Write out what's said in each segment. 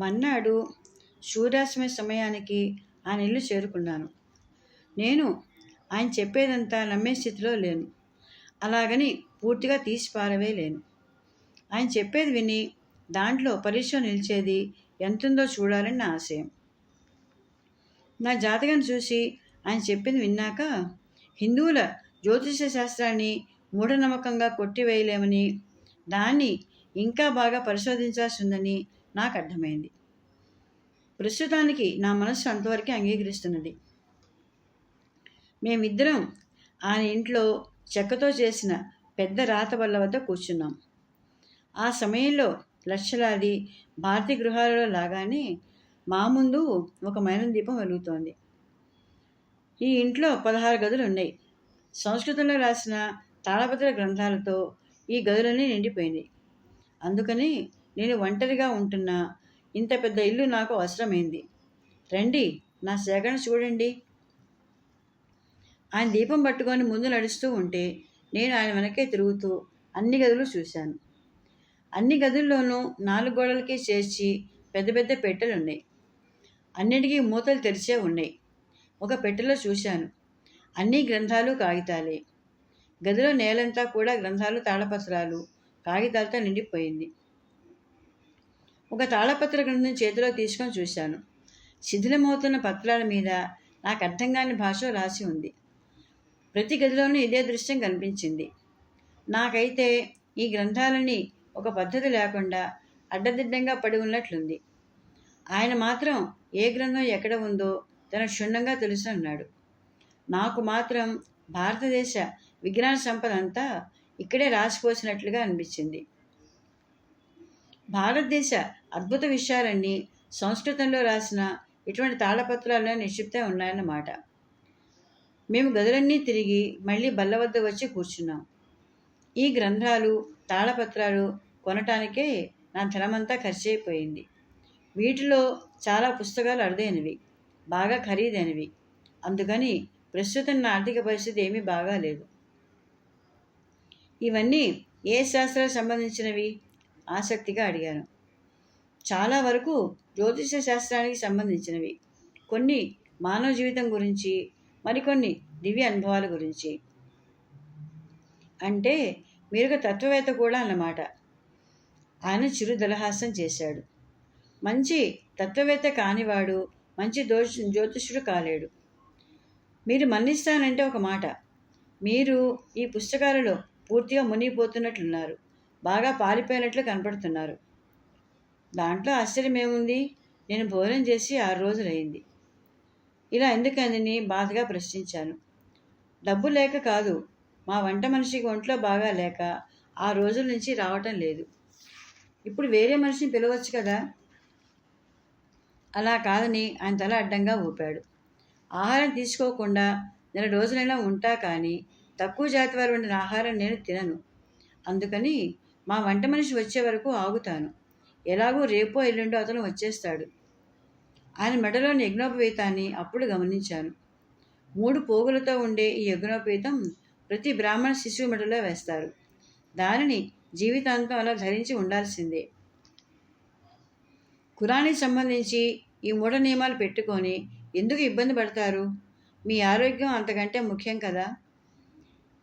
మర్నాడు సూర్యాస్తమయ సమయానికి ఆయన ఇల్లు చేరుకున్నాను. నేను ఆయన చెప్పేదంతా నమ్మే స్థితిలో లేను. అలాగని పూర్తిగా తీసి పారవేయలేను. ఆయన చెప్పేది విని దాంట్లో పరీక్ష నిలిచేది ఎంతుందో చూడాలని నా ఆశయం. నా జాతకాన్ని చూసి ఆయన చెప్పింది విన్నాక హిందువుల జ్యోతిష శాస్త్రాన్ని మూఢనమ్మకంగా కొట్టివేయలేమని, దాన్ని ఇంకా బాగా పరిశోధించాల్సి ఉందని నాకు అర్థమైంది. ప్రస్తుతానికి నా మనస్సు అంతవరకే అంగీకరిస్తున్నది. మేమిద్దరం ఆయన ఇంట్లో చెక్కతో చేసిన పెద్ద రాత బల్ల వద్ద కూర్చున్నాం. ఆ సమయంలో లక్షలాది భారతీయ గృహాలలో లాగానే మా ముందు ఒక మైనం దీపం వెలుగుతోంది. ఈ ఇంట్లో 16 గదులు ఉన్నాయి. సంస్కృతంలో రాసిన తాళపత్ర గ్రంథాలతో ఈ గదులన్నీ నిండిపోయింది. అందుకని నేను ఒంటరిగా ఉంటున్నా ఇంత పెద్ద ఇల్లు నాకు అవసరమైంది. రండి, నా సేకరణ చూడండి. ఆయన దీపం పట్టుకొని ముందు నడుస్తూ ఉంటే నేను ఆయన వెనకే తిరుగుతూ అన్ని గదులు చూశాను. అన్ని గదుల్లోనూ 4 గోడలకి చేర్చి పెద్ద పెద్ద పెట్టెలు ఉన్నాయి. అన్నిటికీ మూతలు తెరిచే ఉన్నాయి. ఒక పెట్టెలో చూశాను, అన్ని గ్రంథాలు కాగితాలే. గదిలో నేలంతా కూడా గ్రంథాలు తాళపత్రాలు కాగితాలతో నిండిపోయింది. ఒక తాళపత్ర గ్రంథం చేతిలో తీసుకొని చూశాను. శిథిలమవుతున్న పత్రాల మీద నాకు అర్థం కాని భాషలో రాసి ఉంది. ప్రతి గదిలోనూ ఇదే దృశ్యం కనిపించింది. నాకైతే ఈ గ్రంథాలని ఒక పద్ధతి లేకుండా అడ్డదిడ్డంగా పడి ఉన్నట్లుంది. ఆయన మాత్రం ఏ గ్రంథం ఎక్కడ ఉందో తనకు క్షుణ్ణంగా తెలుసు అన్నాడు. నాకు మాత్రం భారతదేశ విజ్ఞాన సంపద అంతా ఇక్కడే రాసిపోసినట్లుగా అనిపించింది. భారతదేశ అద్భుత విషయాలన్నీ సంస్కృతంలో రాసిన ఇటువంటి తాళపత్రాల్లో నిక్షిప్తే ఉన్నాయన్నమాట. మేము గదులన్నీ తిరిగి మళ్ళీ బల్ల వద్ద వచ్చి కూర్చున్నాం. ఈ గ్రంథాలు తాళపత్రాలు కొనటానికే నా ధనమంతా ఖర్చయిపోయింది. వీటిలో చాలా పుస్తకాలు అరుదైనవి, బాగా ఖరీదైనవి. అందుకని ప్రస్తుతం నా ఆర్థిక పరిస్థితి ఏమీ బాగాలేదు. ఇవన్నీ ఏ శాస్త్రాలకు సంబంధించినవి? ఆసక్తిగా అడిగాను. చాలా వరకు జ్యోతిష శాస్త్రానికి సంబంధించినవి, కొన్ని మానవ జీవితం గురించి, మరికొన్ని దివ్య అనుభవాల గురించి. అంటే మీరొక తత్వవేత్త కూడా అన్నమాట. ఆయన చిరు దలహాసం చేశాడు. మంచి తత్వవేత్త కానివాడు మంచి జ్యోతిష్యుడు కాలేడు. మీరు మన్నిస్తానంటే ఒక మాట, మీరు ఈ పుస్తకాలలో పూర్తిగా మునిగిపోతున్నట్లున్నారు, బాగా పారిపోయినట్లు కనపడుతున్నారు. దాంట్లో ఆశ్చర్యమేముంది? నేను భోజనం చేసి 6 రోజులైంది. ఇలా ఎందుకని బాధగా ప్రశ్నించాను. డబ్బు లేక కాదు, మా వంట మనిషికి ఒంట్లో బాగా లేక 6 రోజుల నుంచి రావటం లేదు. ఇప్పుడు వేరే మనిషిని పిలవచ్చు కదా. అలా కాదని ఆయన తల అడ్డంగా ఊపాడు. ఆహారం తీసుకోకుండా 4 రోజులైనా ఉంటా కానీ తక్కువ జాతి వారు వండిన ఆహారం నేను తినను. అందుకని మా వంట మనిషి వచ్చే వరకు ఆగుతాను. ఎలాగూ రేపో ఎల్లుండో అతను వచ్చేస్తాడు. ఆయన మెడలోని యజ్ఞోపవీతాన్ని అప్పుడు గమనించాను. 3 పోగులతో ఉండే ఈ యజ్ఞోపవీతం ప్రతి బ్రాహ్మణ శిశువు మెడలో వేస్తారు. దానిని జీవితాంతం అలా ధరించి ఉండాల్సిందే. కురానికి సంబంధించి ఈ 3 నియమాలు పెట్టుకొని ఎందుకు ఇబ్బంది పడతారు? మీ ఆరోగ్యం అంతకంటే ముఖ్యం కదా.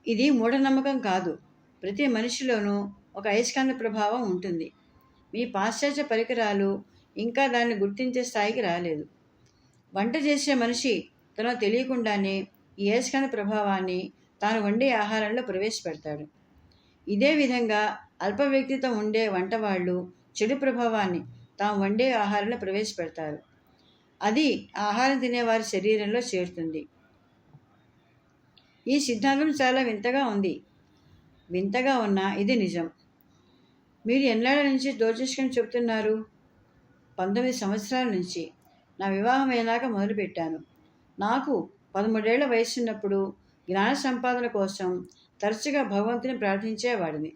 ఇది మూఢనమ్మకం కాదు. ప్రతి మనిషిలోనూ ఒక అయస్కాంత ప్రభావం ఉంటుంది. మీ పాశ్చాత్య పరికరాలు ఇంకా దాన్ని గుర్తించే స్థాయికి రాలేదు. వంట చేసే మనిషి తనకు తెలియకుండానే ఈ అయస్కాంత ప్రభావాన్ని తాను వండే ఆహారంలో ప్రవేశపెడతాడు. ఇదే విధంగా అల్ప వ్యక్తిత్వం ఉండే వంటవాళ్ళు చెడు ప్రభావాన్ని తాము వండే ఆహారంలో ప్రవేశపెడతారు. అది ఆహారం తినేవారి శరీరంలో చేరుతుంది. ఈ సిద్ధాంతం చాలా వింతగా ఉంది. వింతగా ఉన్నా ఇది నిజం. మీరు ఎన్నాళ్ళ నుంచి జ్యోతిష్యం చెబుతున్నారు? 19 సంవత్సరాల నుంచి. నా వివాహం అయినాక మొదలుపెట్టాను. నాకు 13 ఏళ్ల వయసున్నప్పుడు జ్ఞాన సంపాదన కోసం తరచుగా భగవంతుని ప్రార్థించేవాడిని.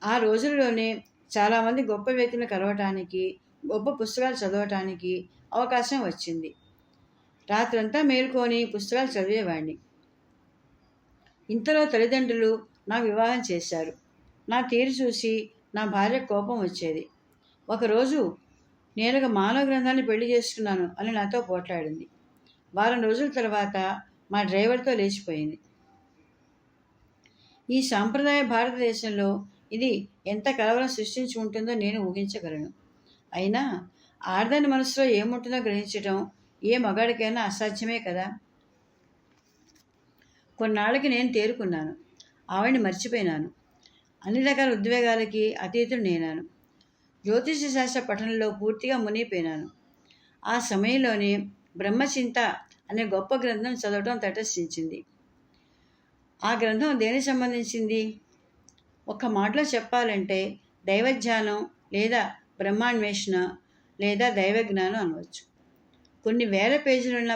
ఆ రోజుల్లోనే చాలామంది గొప్ప వ్యక్తులను కలవటానికి, గొప్ప పుస్తకాలు చదవటానికి అవకాశం వచ్చింది. రాత్రంతా మేల్కొని పుస్తకాలు చదివేవాడిని. ఇంతలో తల్లిదండ్రులు నాకు వివాహం చేశారు. నా తీరు చూసి నా భార్య కోపం వచ్చేది. ఒకరోజు నేనొక మానవ గ్రంథాన్ని పెళ్లి చేసుకున్నాను అని నాతో పోట్లాడింది. వారం రోజుల తర్వాత మా డ్రైవర్తో లేచిపోయింది. ఈ సాంప్రదాయ భారతదేశంలో ఇది ఎంత కలవరం సృష్టించి ఉంటుందో నేను ఊహించగలను. అయినా ఆడదాని మనసులో ఏముంటుందో గ్రహించడం ఏ మగాడికైనా అసాధ్యమే కదా. కొన్నాళ్ళకి నేను తేరుకున్నాను. ఆవిడ్ని మర్చిపోయినాను. అన్ని రకాల ఉద్వేగాలకి అతీతుడు నేనాను. జ్యోతిష శాస్త్ర పఠనంలో పూర్తిగా మునిగిపోయినాను. ఆ సమయంలోనే బ్రహ్మచింత అనే గొప్ప గ్రంథం చదవటం తటస్థించింది. ఆ గ్రంథం దేనికి సంబంధించింది? ఒక్క మాటలో చెప్పాలంటే దైవధ్యానం లేదా బ్రహ్మాన్వేషణ లేదా దైవజ్ఞానం అనవచ్చు. కొన్ని వేల పేజీలున్న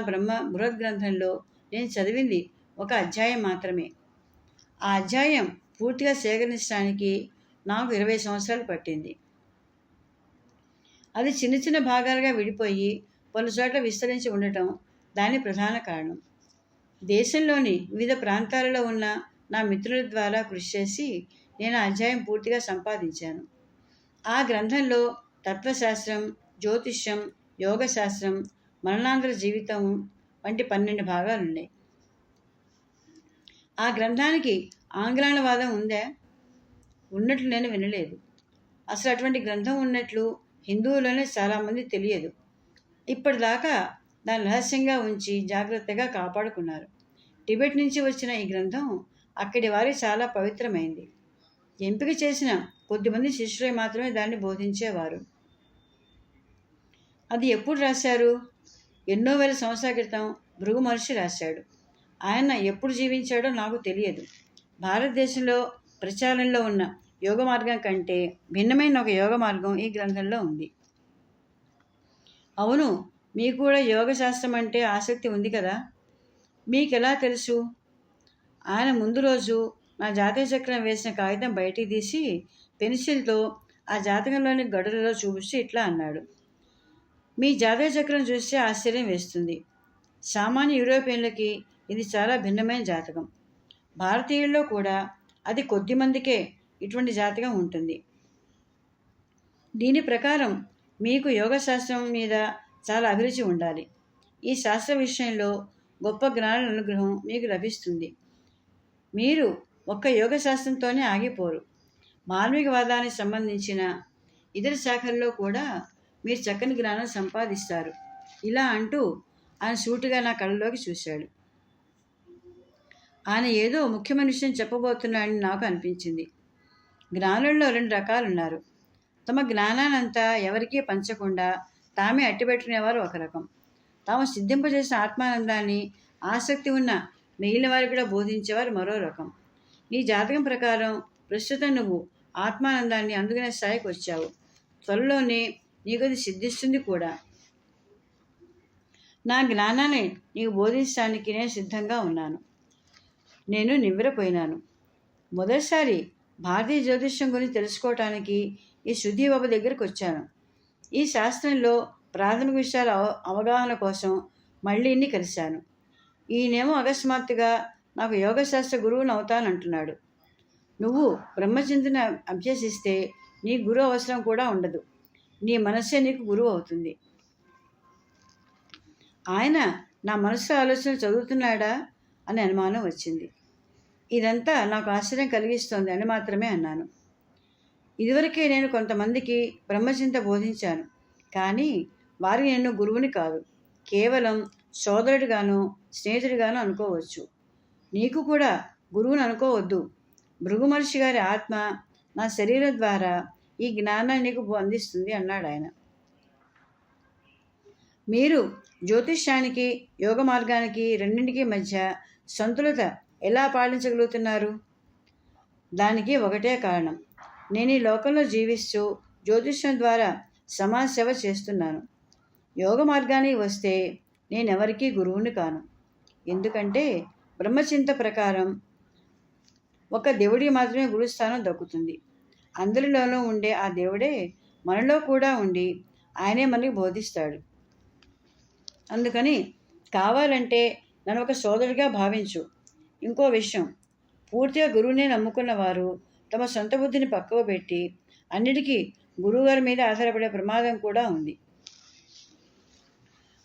బృహత్ గ్రంథంలో నేను చదివింది ఒక అధ్యాయం మాత్రమే. ఆ అధ్యాయం పూర్తిగా సేకరించడానికి నాకు 20 సంవత్సరాలు పట్టింది. అది చిన్న చిన్న భాగాలుగా విడిపోయి పలుచోట్ల విస్తరించి ఉండటం దాని ప్రధాన కారణం. దేశంలోని వివిధ ప్రాంతాలలో ఉన్న నా మిత్రుల ద్వారా కృషి చేసి నేను ఆ అధ్యాయం పూర్తిగా సంపాదించాను. ఆ గ్రంథంలో తత్వశాస్త్రం, జ్యోతిష్యం, యోగశాస్త్రం, మరణాంతర జీవితం వంటి 12 భాగాలున్నాయి. ఆ గ్రంథానికి ఆంగ్లానువాదం ఉందా? ఉన్నట్లు నేను వినలేదు. అసలు అటువంటి గ్రంథం ఉన్నట్లు హిందువులోనే చాలామంది తెలియదు. ఇప్పటిదాకా దాన్ని రహస్యంగా ఉంచి జాగ్రత్తగా కాపాడుకున్నారు. టిబెట్ నుంచి వచ్చిన ఈ గ్రంథం అక్కడి వారికి చాలా పవిత్రమైంది. ఎంపిక చేసిన కొద్దిమంది శిష్యులే మాత్రమే దాన్ని బోధించేవారు. అది ఎప్పుడు రాశారు? ఎన్నో వేల సంవత్సరాల క్రితం భృగు మహర్షి రాశాడు. ఆయన ఎప్పుడు జీవించాడో నాకు తెలియదు. భారతదేశంలో ప్రచారంలో ఉన్న యోగ మార్గం కంటే భిన్నమైన ఒక యోగ మార్గం ఈ గ్రంథంలో ఉంది. అవును, మీకు కూడా యోగ శాస్త్రం అంటే ఆసక్తి ఉంది కదా. మీకెలా తెలుసు? ఆయన ముందు రోజు నా జాతక చక్రం వేసిన కాగితం బయటికి తీసి పెన్సిల్తో ఆ జాతకంలోని గడులలో చూపిస్తూ ఇట్లా అన్నాడు. మీ జాతక చక్రం చూస్తే ఆశ్చర్యం వేస్తుంది. సామాన్య యూరోపియన్లకి ఇది చాలా భిన్నమైన జాతకం. భారతీయుల్లో కూడా అది కొద్ది మందికే ఇటువంటి జాతకం ఉంటుంది. దీని ప్రకారం మీకు యోగశాస్త్రం మీద చాలా అభిరుచి ఉండాలి. ఈ శాస్త్ర విషయంలో గొప్ప జ్ఞాన అనుగ్రహం మీకు లభిస్తుంది. మీరు ఒక్క యోగ శాస్త్రంతోనే ఆగిపోరు. మార్మికవాదానికి సంబంధించిన ఇతర శాఖల్లో కూడా మీరు చక్కని జ్ఞానం సంపాదిస్తారు. ఇలా అంటూ ఆయన సూటిగా నా కళ్ళలోకి చూశాడు. ఆయన ఏదో ముఖ్యమైన విషయం చెప్పబోతున్నాడని నాకు అనిపించింది. జ్ఞానుల్లో 2 రకాలున్నారు. తమ జ్ఞానానంతా ఎవరికీ పంచకుండా తామే అట్టిపెట్టుకునేవారు ఒక రకం. తాము సిద్ధింపజేసిన ఆత్మానందాన్ని ఆసక్తి ఉన్న మిగిలిన వారికి కూడా బోధించేవారు మరో రకం. నీ జాతకం ప్రకారం ప్రస్తుతం నువ్వు ఆత్మానందాన్ని అందుకునే స్థాయికి వచ్చావు. త్వరలోనే నీకు అది సిద్ధిస్తుంది కూడా. నా జ్ఞానాన్ని నీకు బోధించడానికి నేను సిద్ధంగా ఉన్నాను. నేను నివ్వెరపోయినాను. మొదటిసారి భారతీయ జ్యోతిష్యం గురించి తెలుసుకోవటానికి ఈ శుద్ధి బాబు దగ్గరికి వచ్చాను. ఈ శాస్త్రంలో ప్రాథమిక విషయాల అవగాహన కోసం మళ్ళీ కలిశాను. ఈయనేమో అకస్మాత్తుగా నాకు యోగశాస్త్ర గురువుని అవుతానంటున్నాడు. నువ్వు బ్రహ్మచింతన అభ్యసిస్తే నీ గురువు అవసరం కూడా ఉండదు. నీ మనస్సే నీకు గురువు అవుతుంది. ఆయన నా మనసు ఆలోచన చదువుతున్నాడా అని అనుమానం వచ్చింది. ఇదంతా నాకు ఆశ్చర్యం కలిగిస్తోంది అని మాత్రమే అన్నాను. ఇదివరకే నేను కొంతమందికి బ్రహ్మచింత బోధించాను. కానీ వారికి నేను గురువుని కాదు, కేవలం సోదరుడిగానో స్నేహితుడిగానో అనుకోవచ్చు. నీకు కూడా గురువుని అనుకోవద్దు. భృగు మహర్షి గారి ఆత్మ నా శరీరం ద్వారా ఈ జ్ఞానాన్ని నీకు అందిస్తుంది అన్నాడు ఆయన. మీరు జ్యోతిష్యానికి యోగ మార్గానికి రెండింటికి మధ్య సంతులత ఎలా పాటించగలుగుతున్నారు? దానికి ఒకటే కారణం. నేను ఈ లోకంలో జీవిస్తూ జ్యోతిష్యం ద్వారా సమాజ సేవ చేస్తున్నాను. యోగ మార్గానికి వస్తే నేనెవరికీ గురువుని కాను. ఎందుకంటే బ్రహ్మచింత ప్రకారం ఒక దేవుడికి మాత్రమే గురుస్థానం దక్కుతుంది. అందరిలోనూ ఉండే ఆ దేవుడే మనలో కూడా ఉండి ఆయనే మనకి బోధిస్తాడు. అందుకని కావాలంటే నన్ను ఒక సోదరుడిగా భావించు. ఇంకో విషయం, పూర్తిగా గురువునే నమ్ముకున్న వారు తమ సొంత బుద్ధిని పక్కకు పెట్టి అన్నిటికీ గురువుగారి మీద ఆధారపడే ప్రమాదం కూడా ఉంది.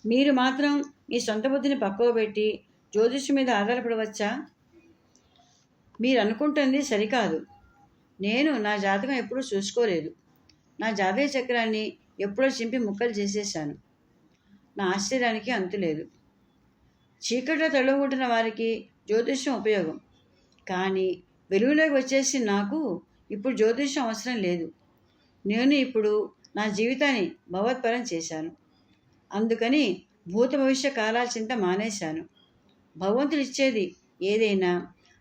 మీరు మాత్రం మీ సొంత బుద్ధిని పక్కకు పెట్టి జ్యోతిష్యం మీద ఆధారపడవచ్చా? మీరు అనుకుంటుంది సరికాదు. నేను నా జాతకం ఎప్పుడూ చూసుకోలేదు. నా జాతక చక్రాన్ని ఎప్పుడో చింపి ముక్కలు చేసేశాను. నా ఆశ్చర్యానికి అంతులేదు. చీకట్లో తడుముకుంటున్న వారికి జ్యోతిష్యం ఉపయోగం. కానీ వెలుగులోకి వచ్చేసి నాకు ఇప్పుడు జ్యోతిష్యం అవసరం లేదు. నేను ఇప్పుడు నా జీవితాన్ని భగవత్పరం చేశాను. అందుకని భూత భవిష్య కాలాల చింత మానేశాను. భగవంతుడు ఇచ్చేది ఏదైనా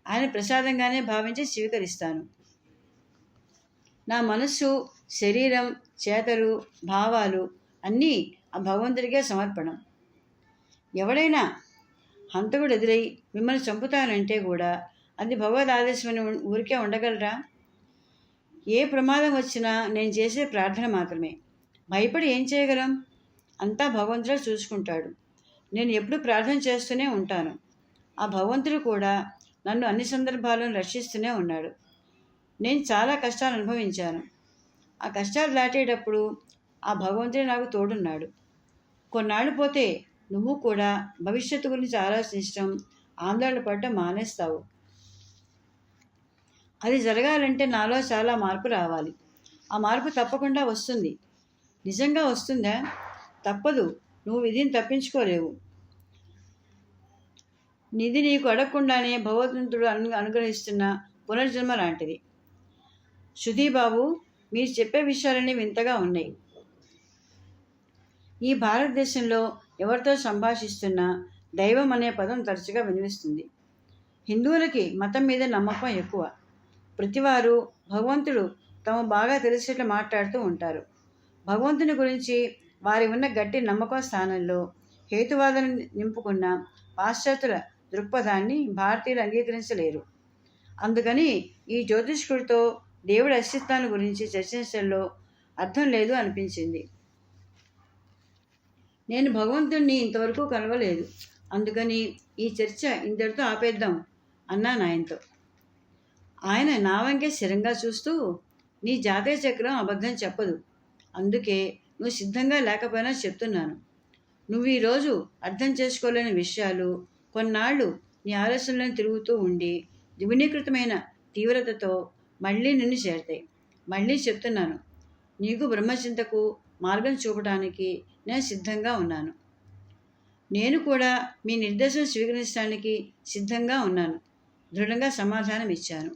ఆయన ప్రసాదంగానే భావించి స్వీకరిస్తాను. నా మనస్సు, శరీరం, చేతలు, భావాలు అన్నీ ఆ భగవంతుడికే సమర్పణం. ఎవడైనా హంతకుడు ఎదురై మిమ్మల్ని చంపుతానంటే కూడా అది భగవద్ ఆదేశమని ఊరికే ఉండగలరా? ఏ ప్రమాదం వచ్చినా నేను చేసే ప్రార్థన మాత్రమే. భయపడి ఏం చేయగలం? అంతా భగవంతుడే చూసుకుంటాడు. నేను ఎప్పుడు ప్రార్థన చేస్తూనే ఉంటాను. ఆ భగవంతుడు కూడా నన్ను అన్ని సందర్భాలను రక్షిస్తూనే ఉన్నాడు. నేను చాలా కష్టాలు అనుభవించాను. ఆ కష్టాలు దాటేటప్పుడు ఆ భగవంతుడే నాకు తోడున్నాడు. కొన్నాళ్ళు పోతే నువ్వు కూడా భవిష్యత్తు గురించి ఆలోచించడం, ఆందోళన పడటం మానేస్తావు. అది జరగాలంటే నాలో చాలా మార్పు రావాలి. ఆ మార్పు తప్పకుండా వస్తుంది. నిజంగా వస్తుందా? తప్పదు. నువ్వు విధిని తప్పించుకోలేవు. నిధి నీకు అడగకుండానే భగవంతుడు అనుగ్రహిస్తున్న పునర్జన్మ లాంటిది. సుధీబాబు, మీరు చెప్పే విషయాలన్నీ వింతగా ఉన్నాయి. ఈ భారతదేశంలో ఎవరితో సంభాషిస్తున్నా దైవం అనే పదం తరచుగా వినిపిస్తుంది. హిందువులకి మతం మీద నమ్మకం ఎక్కువ. ప్రతివారు భగవంతుడు తమ బాగా తెలిసేట్లు మాట్లాడుతూ ఉంటారు. భగవంతుని గురించి వారి ఉన్న గట్టి నమ్మకం స్థానంలో హేతువాదం నింపుకున్న పాశ్చాత్యుల దృక్పథాన్ని భారతీయులు అంగీకరించలేరు. అందుకని ఈ జ్యోతిష్కుడితో దేవుడి అస్తిత్వాన్ని గురించి చర్చించడంలో అర్థం లేదు అనిపించింది. నేను భగవంతుణ్ణి ఇంతవరకు కలవలేదు. అందుకని ఈ చర్చ ఇంతటితో ఆపేద్దాం అన్నాను ఆయనతో. ఆయన నా వంకే స్థిరంగా చూస్తూ, నీ జాతక చక్రం అబద్ధం చెప్పదు. అందుకే నువ్వు సిద్ధంగా లేకపోయినా చెప్తున్నాను. నువ్వు ఈరోజు అర్థం చేసుకోలేని విషయాలు కొన్నాళ్ళు నీ ఆలోచనలను తిరుగుతూ ఉండి ద్విగుణీకృతమైన తీవ్రతతో మళ్ళీ నిన్ను చేరతాయి. మళ్ళీ చెప్తున్నాను, నీకు బ్రహ్మచింతకు మార్గం చూపడానికి నేను సిద్ధంగా ఉన్నాను. నేను కూడా మీ నిర్దేశం స్వీకరించడానికి సిద్ధంగా ఉన్నాను. దృఢంగా సమాధానం ఇచ్చాను.